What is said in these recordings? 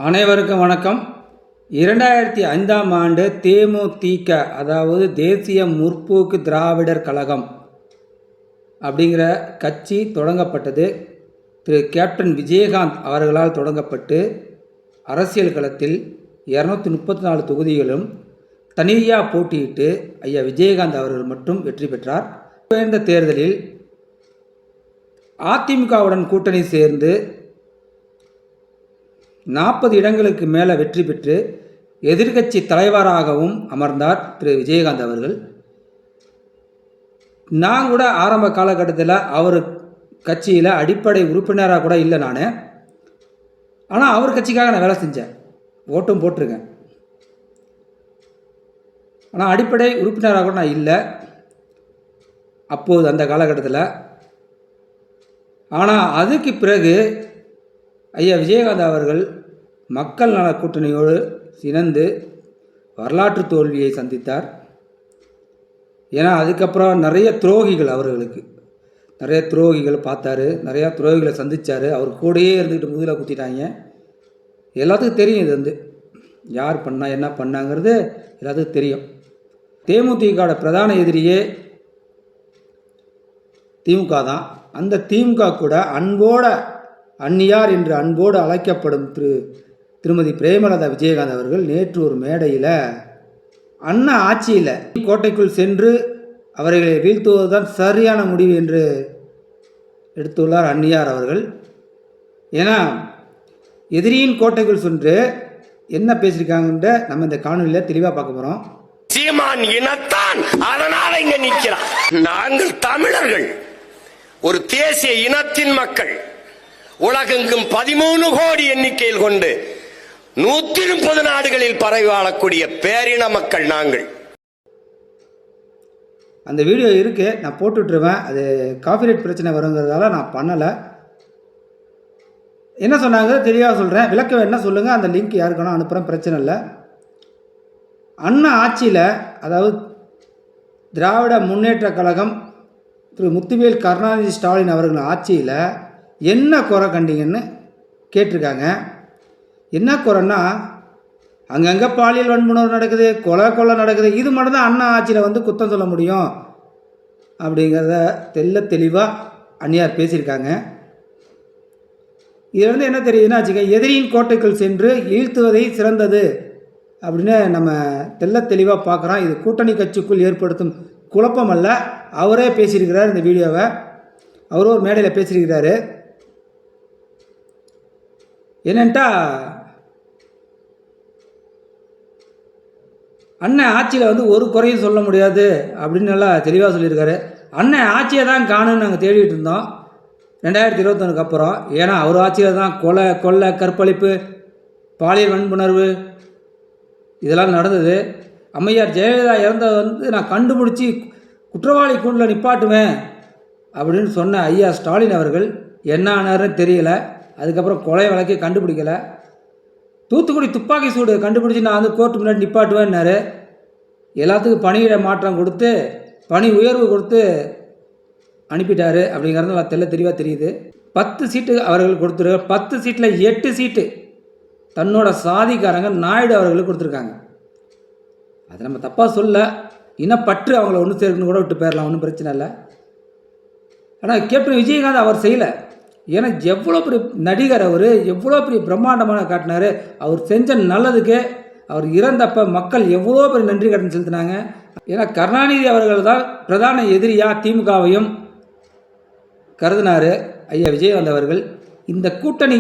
அனைவருக்கும் வணக்கம். 2005ஆம் ஆண்டு தேமுதிக, அதாவது தேசிய முற்போக்கு திராவிடர் கழகம் அப்படிங்கிற கட்சி தொடங்கப்பட்டது. திரு கேப்டன் விஜயகாந்த் அவர்களால் தொடங்கப்பட்டு அரசியல் களத்தில் 234 தொகுதிகளும் தனியாக போட்டியிட்டு ஐயா விஜயகாந்த் அவர்கள் மட்டும் வெற்றி பெற்றார். இந்த தேர்தலில் அதிமுகவுடன் கூட்டணி சேர்ந்து 40 இடங்களுக்கு மேலே வெற்றி பெற்று எதிர்க்கட்சி தலைவராகவும் அமர்ந்தார் திரு விஜயகாந்த் அவர்கள். நான் கூட ஆரம்ப காலகட்டத்தில் அவர் கட்சியில் அடிப்படை உறுப்பினராக கூட இல்லை நான். ஆனால் அவர் கட்சிக்காக நான் வேலை செஞ்சேன், ஓட்டும் போட்டிருக்கேன். ஆனால் அடிப்படை உறுப்பினராக கூட நான் இல்லை அப்போது அந்த காலகட்டத்தில். ஆனால் அதுக்கு பிறகு ஐயா விஜயகாந்த் அவர்கள் மக்கள் நல கூட்டணியோடு இணைந்து வரலாற்று தோல்வியை சந்தித்தார். ஏன்னா அதுக்கப்புறம் நிறைய துரோகிகள், அவர்களுக்கு நிறைய துரோகிகள் பார்த்தாரு, நிறையா துரோகிகளை சந்தித்தார். அவர் கூடயே இருந்துக்கிட்டு முதுகில் குத்திட்டாங்க. எல்லாத்துக்கும் தெரியும், இது யார் பண்ணா என்ன பண்ணாங்கிறது எல்லாத்துக்கும் தெரியும். தேமுதிகோட பிரதான எதிரியே திமுக தான். அந்த திமுக கூட அந்நியார் என்று அன்போடு அழைக்கப்படும் திருமதி பிரேமலதா விஜயகாந்த் அவர்கள் நேற்று ஒரு மேடையில் அண்ணா ஆட்சியில் கோட்டைக்குள் சென்று அவர்களை வீழ்த்துவதுதான் சரியான முடிவு என்று எடுத்துள்ளார் அந்நியார் அவர்கள். ஏன்னா எதிரியின் கோட்டைக்குள் சென்று என்ன பேசியிருக்காங்கன்ற நம்ம இந்த காணொலியில் தெளிவாக பார்க்க போகிறோம். சீமான் இனத்தான், அதனால இங்க நிற்கிறான். நாங்கள் தமிழர்கள், ஒரு தேசிய இனத்தின் மக்கள், உலகெங்கும் 13 கோடி எண்ணிக்கையில் கொண்டு 130 நாடுகளில் பரவி வாழக்கூடிய பேரின மக்கள் நாங்கள். அந்த வீடியோ இருக்கு, நான் போட்டுட்ருவேன். அது காப்பிரைட் பிரச்சனை வருங்கிறதால நான் பண்ணலை. என்ன சொன்னாங்க தெளிவாக சொல்கிறேன், விளக்கம் என்ன சொல்லுங்கள், அந்த லிங்க் யாருக்கான அனுப்புகிறேன், பிரச்சனை இல்லை. அண்ணா ஆட்சியில், அதாவது திராவிட முன்னேற்ற கழகம் திரு முத்துவேல் கருணாநிதி ஸ்டாலின் அவர்கள் ஆட்சியில் என்ன குறை கண்டிங்கன்னு கேட்டிருக்காங்க. என்ன குறைன்னா, அங்கங்கே பாலியல் வன்புணர்வு நடக்குது, கொலை நடக்குது. இது மட்டும் தான் அண்ணா ஆட்சியில் குத்தம் சொல்ல முடியும் அப்படிங்கிறத தெளிவாக அந்நியார் பேசியிருக்காங்க. இதில் என்ன தெரியுதுன்னா வச்சுக்க, எதிரியின் கோட்டைக்குள் சென்று வீழ்த்துவதை சிறந்தது அப்படின்னு நம்ம தெளிவாக பார்க்குறோம். இது கூட்டணி கட்சிக்குள் ஏற்படுத்தும் குழப்பம் அல்ல. அவரே பேசியிருக்கிறார், இந்த வீடியோவை அவரும் ஒரு மேடையில் பேசியிருக்கிறாரு. என்னன்ட்டா, அண்ணன் ஆட்சியில் ஒரு குறையும் சொல்ல முடியாது அப்படின்னு நல்லா தெளிவாக சொல்லியிருக்காரு. அண்ணன் ஆட்சியை தான் காணுன்னு நாங்கள் தேடிட்டு இருந்தோம் 2021 அப்புறம். ஏன்னா அவர் ஆட்சியில் தான் கொலை கற்பழிப்பு, பாலியல் வன்புணர்வு இதெல்லாம் நடந்தது. அம்மையார் ஜெயலலிதா இறந்ததை நான் கண்டுபிடிச்சி குற்றவாளி கூண்டில் நிப்பாட்டுவேன் அப்படின்னு சொன்ன ஐயா ஸ்டாலின் அவர்கள் என்ன ஆனாருன்னு தெரியல. அதுக்கப்புறம் கொலை வழக்கை கண்டுபிடிக்கலை. தூத்துக்குடி துப்பாக்கி சூடு கண்டுபிடிச்சி நான் கோர்ட்டு முன்னாடி நிப்பாட்டுவேன்னாரு. எல்லாத்துக்கும் பணியிட மாற்றம் கொடுத்து, பணி உயர்வு கொடுத்து அனுப்பிட்டாரு அப்படிங்கிறது நல்லா தெளிவாக தெரியுது. 10 சீட்டு அவர்கள் கொடுத்துருக்காங்க. 10 சீட்டில் 8 சீட்டு தன்னோட சாதிக்காரங்க நாயுடு அவர்களுக்கு கொடுத்துருக்காங்க. அதை நம்ம தப்பாக சொல்ல, இனப்பற்று அவங்கள ஒன்று சேர்க்கணும் கூட விட்டு போயிடலாம், ஒன்றும் பிரச்சனை இல்லை. ஆனால் கேப்டன் விஜயகாந்த் அவர் செய்யலை. ஏன்னா எவ்வளோ பெரிய நடிகர், அவர் எவ்வளோ பெரிய பிரம்மாண்டமான காட்டினார். அவர் செஞ்ச நல்லதுக்கு அவர் இறந்தப்போ மக்கள் எவ்வளோ பெரிய நன்றி கடன் செலுத்தினாங்க. ஏன்னா கருணாநிதி அவர்கள் தான் பிரதான எதிரியாக திமுகவையும் கருதினார் ஐயா விஜயகாந்த் அவர்கள். இந்த கூட்டணி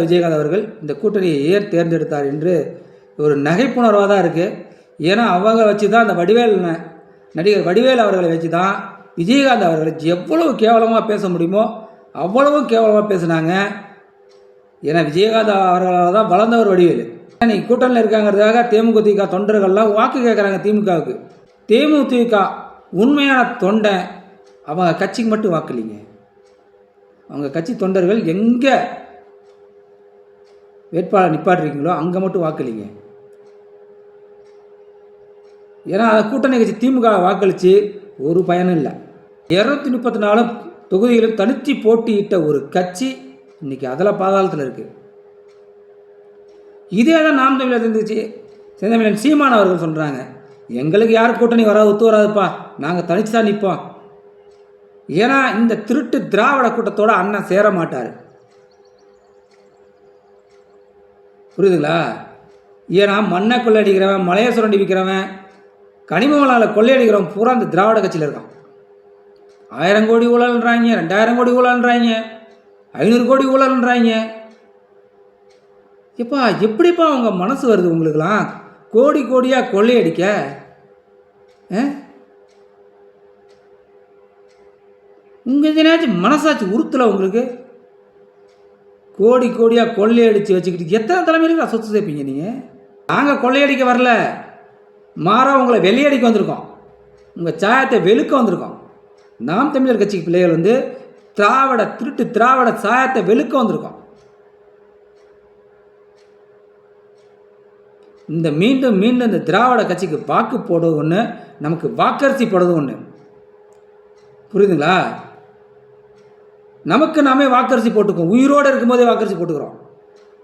விஜயகாந்த் அவர்கள் இந்த கூட்டணியை ஏன் தேர்ந்தெடுத்தார் என்று ஒரு நகைப்புணர்வாக தான் இருக்குது. ஏன்னா அவங்க வச்சு தான் அந்த நடிகர் வடிவேல் அவர்களை வச்சு தான் விஜயகாந்த் அவர்களை எவ்வளவு கேவலமாக பேச முடியுமோ அவ்வளவும் கேவலமாக பேசுனாங்க. ஏன்னா விஜயகாந்த் அவர்களால் தான் வளர்ந்தவர் வடிவேல். இன்னைக்கு கூட்டணியில் இருக்காங்கிறதுக்காக தேமுதிக தொண்டர்கள்லாம் வாக்கு கேட்குறாங்க திமுகவுக்கு. தேமுதிக உண்மையான தொண்டை அவங்க கட்சிக்கு மட்டும் வாக்கலிங்க. அவங்க கட்சி தொண்டர்கள் எங்கே வேட்பாளர் நிப்பாட்டுறீங்களோ அங்கே மட்டும் வாக்களிங்க. ஏன்னா கூட்டணி கட்சி திமுக வாக்களித்து ஒரு பயனும் இல்லை. 234 தொகுதிகளும் தனித்து போட்டியிட்ட ஒரு கட்சி இன்றைக்கி அதில் பாதாளத்தில் இருக்குது. இதே தான் நாம் தமிழர் இருந்துச்சு. செந்தமிழன் சீமான் அவர்கள் சொல்கிறாங்க, எங்களுக்கு யார் கூட்டணி வராது, ஒத்து வராதுப்பா, நாங்கள் தனிச்சு தான் நிற்போம். ஏன்னா இந்த திருட்டு திராவிட கூட்டத்தோட அண்ணன் சேர மாட்டார். புரியுதுங்களா? ஏன்னா மண்ணை கொள்ளையடிக்கிறவன், மலையை சுரண்டி விற்கிறவன், கனிம வளால கொள்ளையடிக்கிறவன் பூரா இந்த திராவிட கட்சியில் இருக்கான். 1000 கோடி ஊழல்ன்றாங்க, 2000 கோடி ஊழல்ன்றாங்க, 500 கோடி ஊழல்ன்றாங்க. எப்பா எப்படிப்பா உங்க மனசு வருது உங்களுக்குலாம் கோடி கோடியாக கொள்ளையடிக்க? உங்கள் எதனாச்சும் மனசாச்சு உறுத்தலை உங்களுக்கு? கோடி கோடியாக கொள்ளையடித்து வச்சுக்கிட்டு எத்தனை தலைமையிலுக்கு சொத்து சேர்ப்பீங்க நீங்கள்? நாங்கள் கொள்ளையடிக்க வரல, மாறா உங்களை வெள்ளையடிக்க வந்திருக்கோம், உங்கள் சாயத்தை வெளுக்க வந்திருக்கோம். நாம் தமிழர் கட்சி பிள்ளைகள் வந்து திருட்டு திராவிட சாயத்தை வெளுக்க வந்திருக்கோம். இந்த மீண்டும் இந்த திராவிட கட்சிக்கு வாக்கு போடுவது ஒன்று, நமக்கு வாக்கரிசி போடுறது ஒன்று. புரியுதுங்களா? நமக்கு நாமே வாக்கரிசி போட்டுக்கோம், உயிரோடு இருக்கும்போதே வாக்கரிசி போட்டுக்கிறோம்.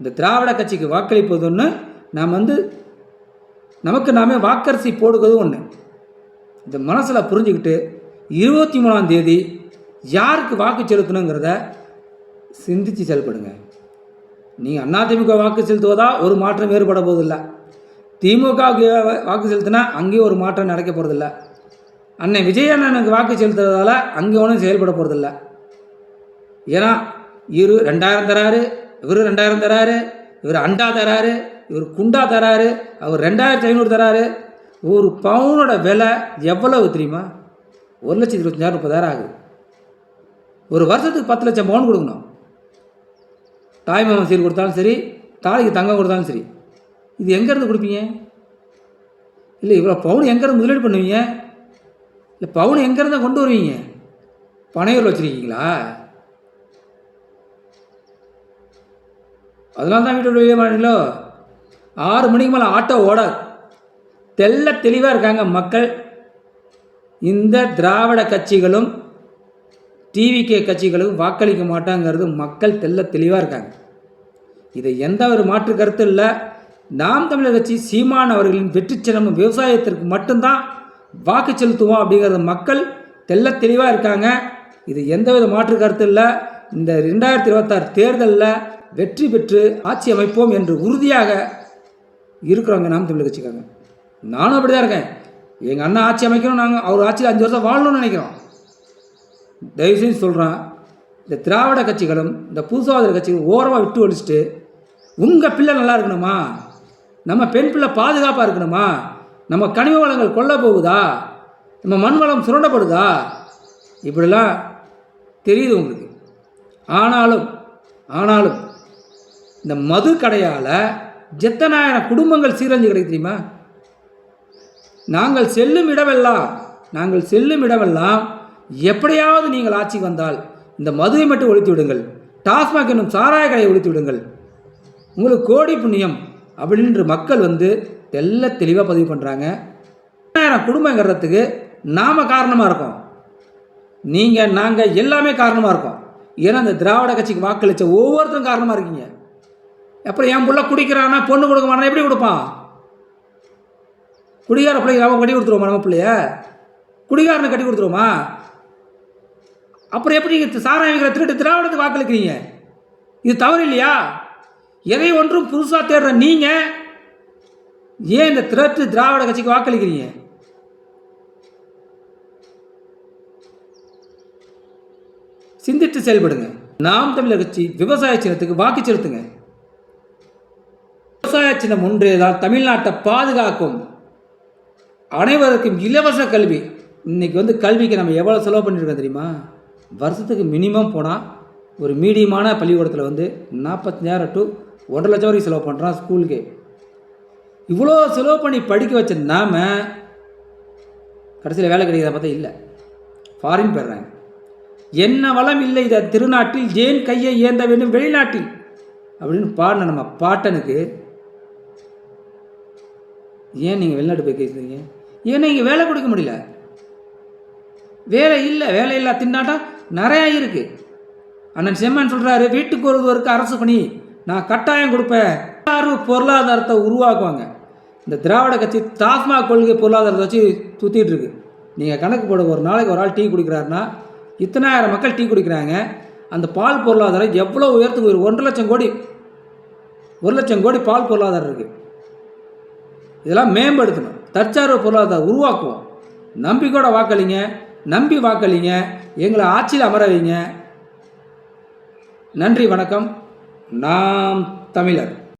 இந்த திராவிட கட்சிக்கு வாக்களிப்பது ஒன்று, நாம் வந்து நமக்கு நாமே வாக்கரிசி போடுவது ஒன்று. இந்த மனசில் புரிஞ்சுக்கிட்டு 23ஆம் தேதி யாருக்கு வாக்கு செலுத்தணுங்கிறத சிந்தித்து செயல்படுங்க. நீங்கள் அதிமுக வாக்கு செலுத்துவதா ஒரு மாற்றம் வேறுபட போவதில்லை. திமுகவுக்கு வாக்கு செலுத்தினா அங்கேயும் ஒரு மாற்றம் நடக்க போகிறதில்ல. அண்ணன் விஜய் அண்ணனுக்கு வாக்கு செலுத்துறதால அங்கே ஒன்றும் செயல்பட போகிறதில்ல. ஏன்னா இவர் 2000 தராரு, இவர் 2000 தராரு, இவர் அண்டா தராரு, இவர் குண்டா தராரு, அவர் 2500 தராரு. ஒரு பவுனோட விலை எவ்வளவு தெரியுமா? 1,25,000 ஆகுது. ஒரு வருஷத்துக்கு 10 லட்சம் பவுன் கொடுக்கணும். தாய்மாமன் சீர் கொடுத்தாலும் சரி, தாலிக்கு தங்கம் கொடுத்தாலும் சரி. இது எங்கேருந்து கொடுப்பீங்க? இல்லை இவ்வளோ பவுன் எங்கேருந்து முதலீடு பண்ணுவீங்க? இல்லை பவுன் எங்கேருந்து கொண்டு வருவீங்க? பனையூரில் வச்சுருக்கீங்களா? அதனால தான் வீட்டு வெளியே மாட்டீங்களோ? 6 மணிக்கு மேலே ஆட்டோ ஓடாது. தெளிவாக இருக்காங்க மக்கள். இந்த திராவிட கட்சிகளும் டிவிகே கட்சிகளும் வாக்களிக்க மாட்டாங்கிறது மக்கள் தெளிவாக இருக்காங்க. இதை எந்த ஒரு மாற்று கருத்து இல்லை. நாம் தமிழர் கட்சி சீமான் அவர்களின் வெற்றி சின்னம் விவசாயத்திற்கு மட்டும்தான் வாக்கு செலுத்துவோம் அப்படிங்கிறது மக்கள் தெளிவாக இருக்காங்க. இது எந்தவித மாற்று கருத்து இல்லை. இந்த 2026 தேர்தலில் வெற்றி பெற்று ஆட்சி அமைப்போம் என்று உறுதியாக இருக்கிறவங்க நாம் தமிழர் கட்சிக்காங்க. நானும் அப்படி தான் இருக்கேன். எங்கள் அண்ணன் ஆட்சி அமைக்கணும், நாங்கள் அவர் ஆட்சியில் 5 வருஷம் வாழணும்னு நினைக்கிறோம். தயவுசெய்து சொல்கிறேன், இந்த திராவிட கட்சிகளும் இந்த புதுசாக கட்சிகளும் ஓரமாக விட்டு ஒழிச்சிட்டு, உங்கள் பிள்ளை நல்லா இருக்கணுமா, நம்ம பெண் பிள்ளை பாதுகாப்பாக இருக்கணுமா, நம்ம கனிம வளங்கள் கொல்ல போகுதா, நம்ம மண் வளம் சுரண்டப்படுதா, இப்படிலாம் தெரியுது உங்களுக்கு. ஆனாலும் இந்த மது கடையால் எத்தனாயிரம் குடும்பங்கள் சீரழிஞ்சு கிடைக்கு தெரியுமா? நாங்கள் செல்லும் இடமெல்லாம் எப்படியாவது நீங்கள் ஆட்சிக்கு வந்தால் இந்த மதுவை மட்டும் ஒழித்து விடுங்கள், டாஸ்மாக் என்னும் சாராய கடையை ஒழித்து விடுங்கள், உங்களுக்கு கோடி புண்ணியம் அப்படின்ற மக்கள் வந்து தெளிவாக பதிவு பண்ணுறாங்க. 1000 குடும்பங்கிறதுக்கு நாம் காரணமாக இருக்கோம், நீங்கள் நாங்கள் எல்லாமே காரணமாக இருக்கோம். ஏன்னா இந்த திராவிட கட்சிக்கு வாக்களித்த ஒவ்வொருத்தரும் காரணமாக இருக்கீங்க. அப்புறம் என் பிள்ளை குடிக்கிறான்னா பொண்ணு கொடுக்க மாட்டான், எப்படி கொடுப்பான்? குடிகார பிள்ளைங்க அவன் கட்டி கொடுத்துருவோமா? நம்ம பிள்ளைய குடிகாரனை கட்டி கொடுத்துருவோமா? அப்புறம் எப்படி சாராயம் விற்கிற திருட்டு திராவிடத்துக்கு வாக்களிக்கிறீங்க? இது தவறு இல்லையா? எதை ஒன்றும் புதுசாக தேடுற நீங்கள் ஏன் இந்த திராவிட கட்சிக்கு வாக்களிக்கிறீங்க? சிந்தித்து செயல்படுங்க. நாம் தமிழர் கட்சி விவசாய சின்னத்துக்கு வாக்கு செலுத்துங்க. விவசாய சின்னம் ஒன்றேதான் தமிழ்நாட்டை பாதுகாக்கும். அனைவருக்கும் இலவச கல்வி. இன்னைக்கு வந்து கல்விக்கு நம்ம எவ்வளோ செலவு பண்ணியிருக்கோம் தெரியுமா? வருஷத்துக்கு மினிமம் போனால் ஒரு மீடியமான பள்ளிக்கூடத்தில் வந்து 45,000 to 1.5 லட்சம் வரைக்கும் செலவு பண்ணுறான் ஸ்கூலுக்கு. இவ்வளோ செலவு பண்ணி படிக்க வச்ச நாம் கடைசியில் வேலை கிடைக்கிறத பார்த்தா இல்லை, ஃபாரின் போயிடுறாங்க. என்ன வளம் இல்லை இதை திருநாட்டில், ஏன் கையை ஏந்த வேண்டும் வெளிநாட்டில் அப்படின்னு பாடின நம்ம பாட்டனுக்கு ஏன் நீங்கள் வெளிநாட்டு போய் கேட்குறீங்க? ஏன்னா இங்கே வேலை கொடுக்க முடியல, வேலை இல்லா திண்டாட்டம் நிறையா இருக்குது. அண்ணன் செம்மன் சொல்கிறாரு, வீட்டுக்கு ஒருவருக்கு அரசு பணி நான் கட்டாயம் கொடுப்பேன் தற்சார்பு பொருளாதாரத்தை உருவாக்குவாங்க. இந்த திராவிட கட்சி டாஸ்மாக் கொள்கை பொருளாதாரத்தை வச்சு சுற்றிட்டு இருக்கு. நீங்கள் கணக்கு போட, ஒரு நாளைக்கு ஒரு ஆள் டீ குடிக்கிறாருன்னா இத்தனாயிரம் மக்கள் டீ குடிக்கிறாங்க. அந்த பால் பொருளாதாரம் எவ்வளோ உயரத்துக்கு 1,00,000 கோடி 1,00,000 கோடி பால் பொருளாதாரம் இருக்குது. இதெல்லாம் மேம்படுத்தணும். தற்சார்பு பொருளாதாரம் உருவாக்குவோம். நம்பிக்கையோட வாக்களிங்க, நம்பி வாக்களிங்க, எங்களை ஆட்சியில் அமர வைங்க. நன்றி, வணக்கம். நாம் தமிழர்.